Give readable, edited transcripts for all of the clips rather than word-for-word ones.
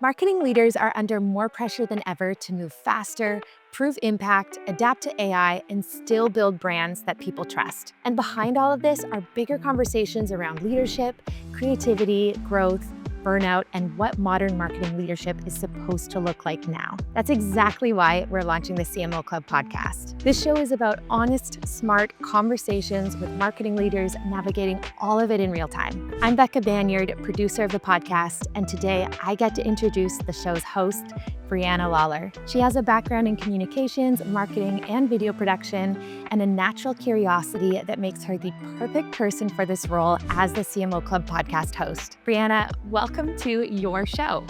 Marketing leaders are under more pressure than ever to move faster, prove impact, adapt to AI, and still build brands that people trust. And behind all of this are bigger conversations around leadership, creativity, growth, burnout, and what modern marketing leadership is supposed to look like now. That's exactly why we're launching the CMO Club podcast. This show is about honest, smart conversations with marketing leaders navigating all of it in real time. I'm Becca Banyard, producer of the podcast, and today I get to introduce the show's host, Breanna Lawlor. She has a background in communications, marketing, and video production, and a natural curiosity that makes her the perfect person for this role as the CMO Club podcast host. Breanna, welcome to your show.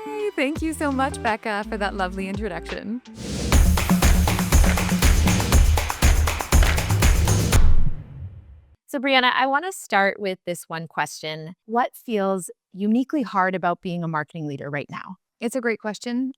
Yay! Thank you so much, Becca, for that lovely introduction. So, Breanna, I want to start with this one question. What feels uniquely hard about being a marketing leader right now? It's a great question.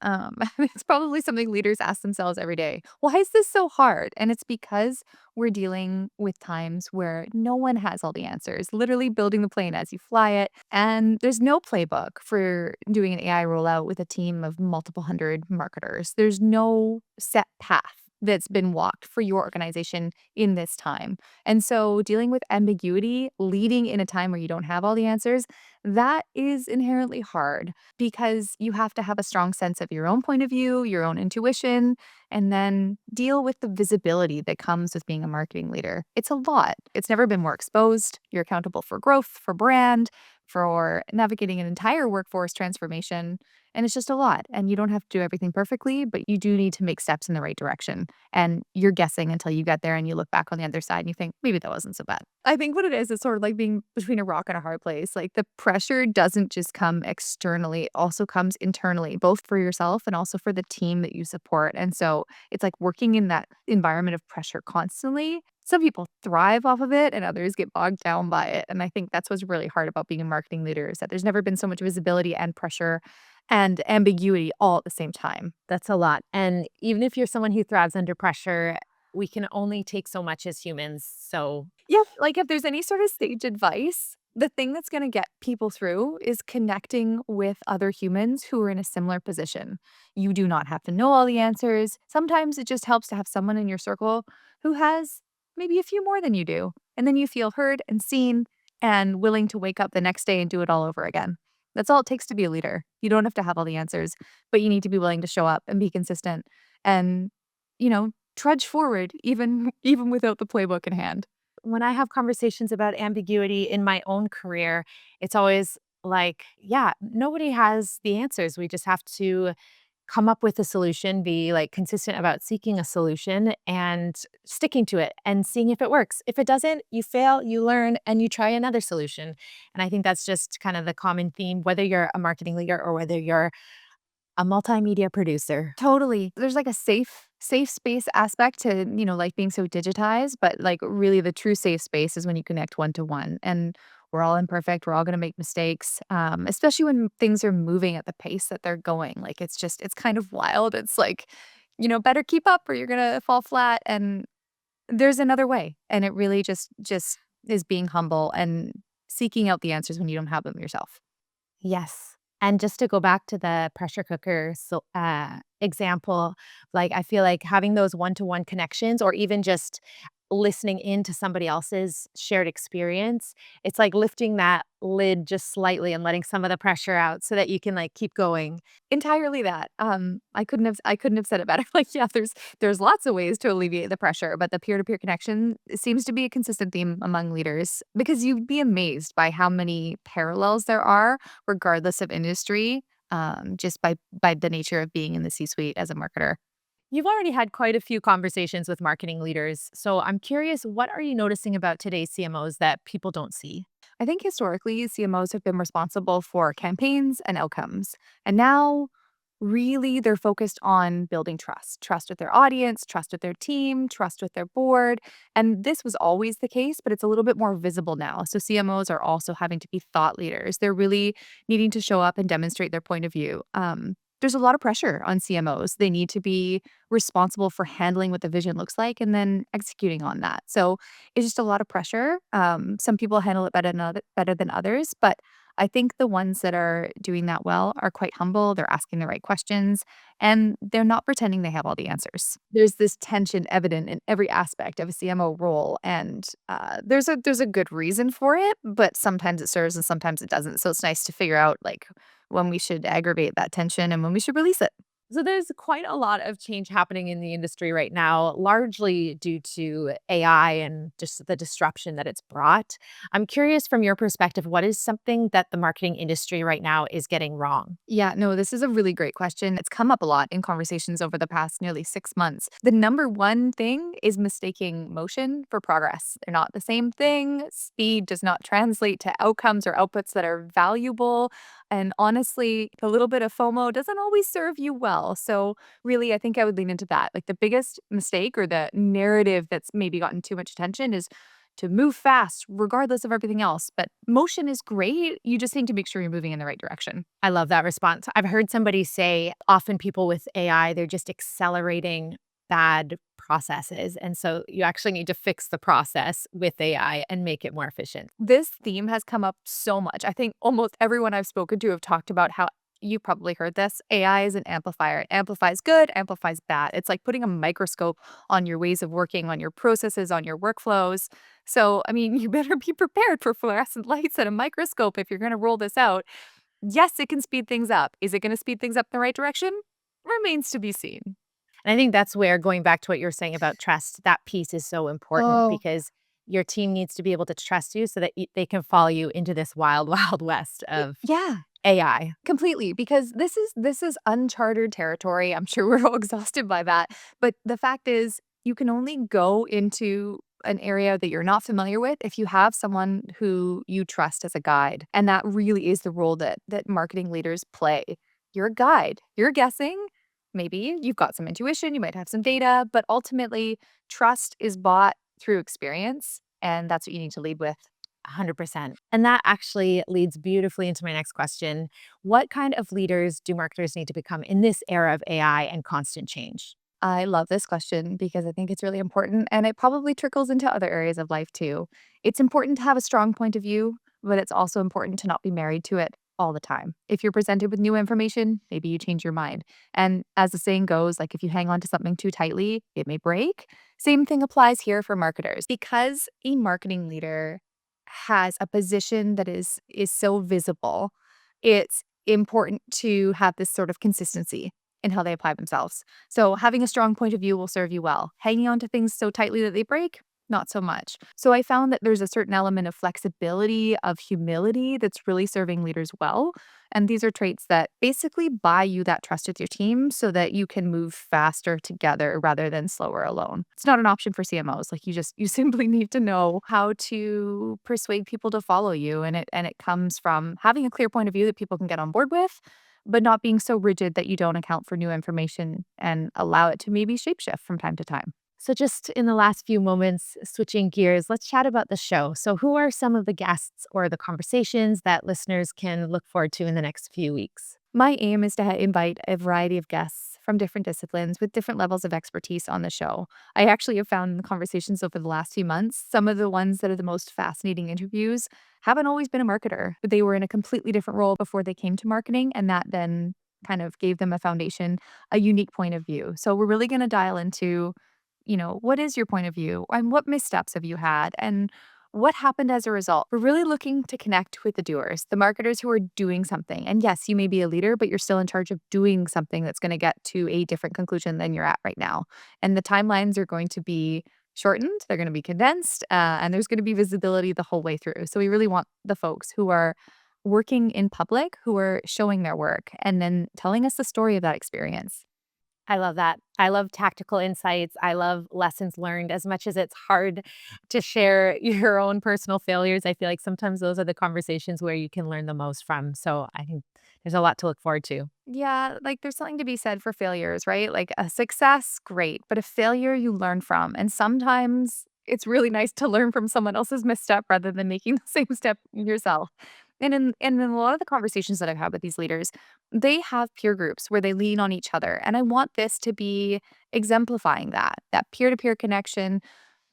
It's probably something leaders ask themselves every day. Why is this so hard? And it's because we're dealing with times where no one has all the answers, literally building the plane as you fly it. And there's no playbook for doing an AI rollout with a team of multiple hundred marketers. There's no set path that's been walked for your organization in this time. And so dealing with ambiguity, leading in a time where you don't have all the answers, that is inherently hard because you have to have a strong sense of your own point of view, your own intuition, and then deal with the visibility that comes with being a marketing leader. It's a lot. It's never been more exposed. You're accountable for growth, for brand, for navigating an entire workforce transformation. And it's just a lot. And you don't have to do everything perfectly, but you do need to make steps in the right direction. And you're guessing until you get there and you look back on the other side and you think, maybe that wasn't so bad. I think what it is sort of like being between a rock and a hard place. Like the pressure doesn't just come externally, it also comes internally, both for yourself and also for the team that you support. And so it's like working in that environment of pressure constantly. Some people thrive off of it and others get bogged down by it. And I think that's what's really hard about being a marketing leader is that there's never been so much visibility and pressure and ambiguity all at the same time. That's a lot. And even if you're someone who thrives under pressure, we can only take so much as humans. So, Yeah, like if there's any sort of sage advice, the thing that's going to get people through is connecting with other humans who are in a similar position. You do not have to know all the answers. Sometimes it just helps to have someone in your circle who has maybe a few more than you do. And then you feel heard and seen and willing to wake up the next day and do it all over again. That's all it takes to be a leader. You don't have to have all the answers, but you need to be willing to show up and be consistent and, trudge forward even without the playbook in hand. when I have conversations about ambiguity in my own career, it's always like, yeah, nobody has the answers. We just have to come up with a solution, be like consistent about seeking a solution and sticking to it and seeing if it works. If it doesn't, you fail, you learn, and you try another solution. And I think that's just kind of the common theme, whether you're a marketing leader or whether you're a multimedia producer. Totally. There's like a safe space aspect to, life being so digitized, but like really the true safe space is when you connect one to one. And we're all imperfect. We're all going to make mistakes, especially when things are moving at the pace that they're going. Like it's kind of wild. It's like, better keep up or you're going to fall flat. And there's another way. And it really just is being humble and seeking out the answers when you don't have them yourself. Yes. And just to go back to the pressure cooker example, like I feel like having those one-to-one connections or even just listening into somebody else's shared experience, it's like lifting that lid just slightly and letting some of the pressure out so that you can like keep going. Entirely that. I couldn't have said it better. Like, yeah, there's lots of ways to alleviate the pressure, but the peer-to-peer connection seems to be a consistent theme among leaders because you'd be amazed by how many parallels there are, regardless of industry, just by the nature of being in the C-suite as a marketer. You've already had quite a few conversations with marketing leaders, so I'm curious, what are you noticing about today's CMOs that people don't see? I think historically, CMOs have been responsible for campaigns and outcomes. And now, really, they're focused on building trust with their audience, trust with their team, trust with their board. And this was always the case, but it's a little bit more visible now. So CMOs are also having to be thought leaders. They're really needing to show up and demonstrate their point of view. There's a lot of pressure on CMOs. They need to be responsible for handling what the vision looks like and then executing on that. So it's just a lot of pressure. Some people handle it better than others, but I think the ones that are doing that well are quite humble, they're asking the right questions, and they're not pretending they have all the answers. There's this tension evident in every aspect of a CMO role, and there's a good reason for it, but sometimes it serves and sometimes it doesn't. So it's nice to figure out like when we should aggravate that tension and when we should release it. So there's quite a lot of change happening in the industry right now, largely due to AI and just the disruption that it's brought. I'm curious from your perspective, what is something that the marketing industry right now is getting wrong? Yeah, no, this is a really great question. It's come up a lot in conversations over the past nearly 6 months. The number one thing is mistaking motion for progress. They're not the same thing. Speed does not translate to outcomes or outputs that are valuable. And honestly, a little bit of FOMO doesn't always serve you well. So, really, I think I would lean into that. Like the biggest mistake or the narrative that's maybe gotten too much attention is to move fast, regardless of everything else. But motion is great. You just need to make sure you're moving in the right direction. I love that response. I've heard somebody say often people with AI, they're just accelerating bad processes. And so you actually need to fix the process with AI and make it more efficient. This theme has come up so much. I think almost everyone I've spoken to have talked about how you probably heard this. AI is an amplifier. It amplifies good, amplifies bad. It's like putting a microscope on your ways of working, on your processes, on your workflows. So, I mean, you better be prepared for fluorescent lights and a microscope if you're going to roll this out. Yes, it can speed things up. Is it going to speed things up in the right direction? Remains to be seen. And I think that's where going back to what you're saying about trust, that piece is so important Oh, because your team needs to be able to trust you so that they can follow you into this wild, wild west of yeah. AI. Completely, because this is uncharted territory. I'm sure we're all exhausted by that. But the fact is, you can only go into an area that you're not familiar with if you have someone who you trust as a guide. And that really is the role that marketing leaders play. You're a guide. You're guessing. Maybe you've got some intuition, you might have some data, but ultimately trust is bought through experience, and that's what you need to lead with. 100%. And that actually leads beautifully into my next question. What kind of leaders do marketers need to become in this era of AI and constant change? I love this question because I think it's really important and it probably trickles into other areas of life too. It's important to have a strong point of view, but it's also important to not be married to it all the time. If you're presented with new information, maybe you change your mind. And as the saying goes, like if you hang on to something too tightly, it may break. Same thing applies here for marketers because a marketing leader has a position that is so visible. It's important to have this sort of consistency in how they apply themselves. So having a strong point of view will serve you well. Hanging on to things so tightly that they break, not so much. So I found that there's a certain element of flexibility, of humility that's really serving leaders well. And these are traits that basically buy you that trust with your team so that you can move faster together rather than slower alone. It's not an option for CMOs. Like you simply need to know how to persuade people to follow you. And it comes from having a clear point of view that people can get on board with, but not being so rigid that you don't account for new information and allow it to maybe shapeshift from time to time. So, just in the last few moments, switching gears, let's chat about the show. So, who are some of the guests or the conversations that listeners can look forward to in the next few weeks? My aim is to invite a variety of guests from different disciplines with different levels of expertise on the show. I actually have found in the conversations over the last few months, some of the ones that are the most fascinating interviews haven't always been a marketer, but they were in a completely different role before they came to marketing. And that then kind of gave them a foundation, a unique point of view. So we're really going to dial into, what is your point of view and what missteps have you had? And what happened as a result? We're really looking to connect with the doers, the marketers who are doing something. And yes, you may be a leader, but you're still in charge of doing something that's going to get to a different conclusion than you're at right now. And the timelines are going to be shortened, they're going to be condensed, and there's going to be visibility the whole way through. So we really want the folks who are working in public, who are showing their work, and then telling us the story of that experience. I love that. I love tactical insights. I love lessons learned. As much as it's hard to share your own personal failures, I feel like sometimes those are the conversations where you can learn the most from. So I think there's a lot to look forward to. Yeah, like there's something to be said for failures, right? Like a success, great, but a failure you learn from. And sometimes it's really nice to learn from someone else's misstep rather than making the same step yourself. And in a lot of the conversations that I've had with these leaders, they have peer groups where they lean on each other. And I want this to be exemplifying that peer-to-peer connection.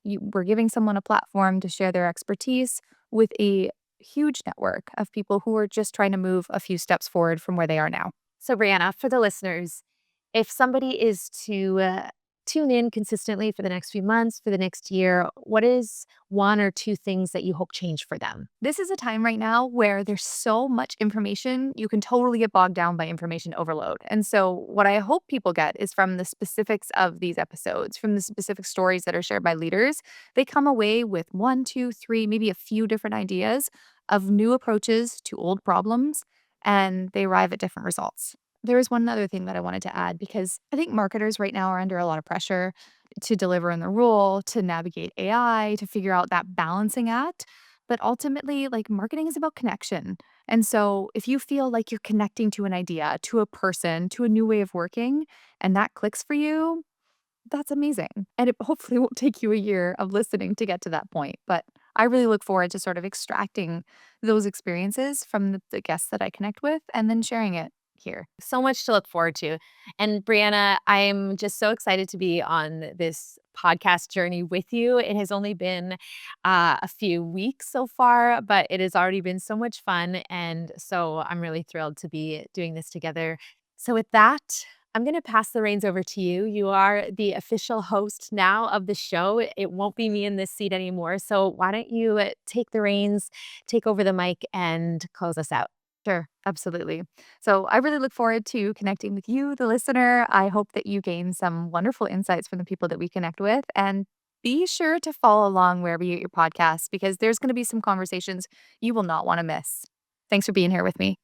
We're giving someone a platform to share their expertise with a huge network of people who are just trying to move a few steps forward from where they are now. So, Breanna, for the listeners, if somebody is to tune in consistently for the next few months, for the next year, what is one or two things that you hope change for them? This is a time right now where there's so much information, you can totally get bogged down by information overload. And so, what I hope people get is from the specifics of these episodes, from the specific stories that are shared by leaders, they come away with one, two, three, maybe a few different ideas of new approaches to old problems, and they arrive at different results. There is one other thing that I wanted to add because I think marketers right now are under a lot of pressure to deliver in the role, to navigate AI, to figure out that balancing act. But ultimately, like marketing is about connection. And so if you feel like you're connecting to an idea, to a person, to a new way of working, and that clicks for you, that's amazing. And it hopefully won't take you a year of listening to get to that point. But I really look forward to sort of extracting those experiences from the guests that I connect with and then sharing it here. So much to look forward to. And Breanna, I'm just so excited to be on this podcast journey with you. It has only been a few weeks so far, but it has already been so much fun. And so I'm really thrilled to be doing this together. So, with that, I'm going to pass the reins over to you. You are the official host now of the show. It won't be me in this seat anymore. So, why don't you take the reins, take over the mic, and close us out? Sure, absolutely. So I really look forward to connecting with you, the listener. I hope that you gain some wonderful insights from the people that we connect with. And be sure to follow along wherever you get your podcasts because there's going to be some conversations you will not want to miss. Thanks for being here with me.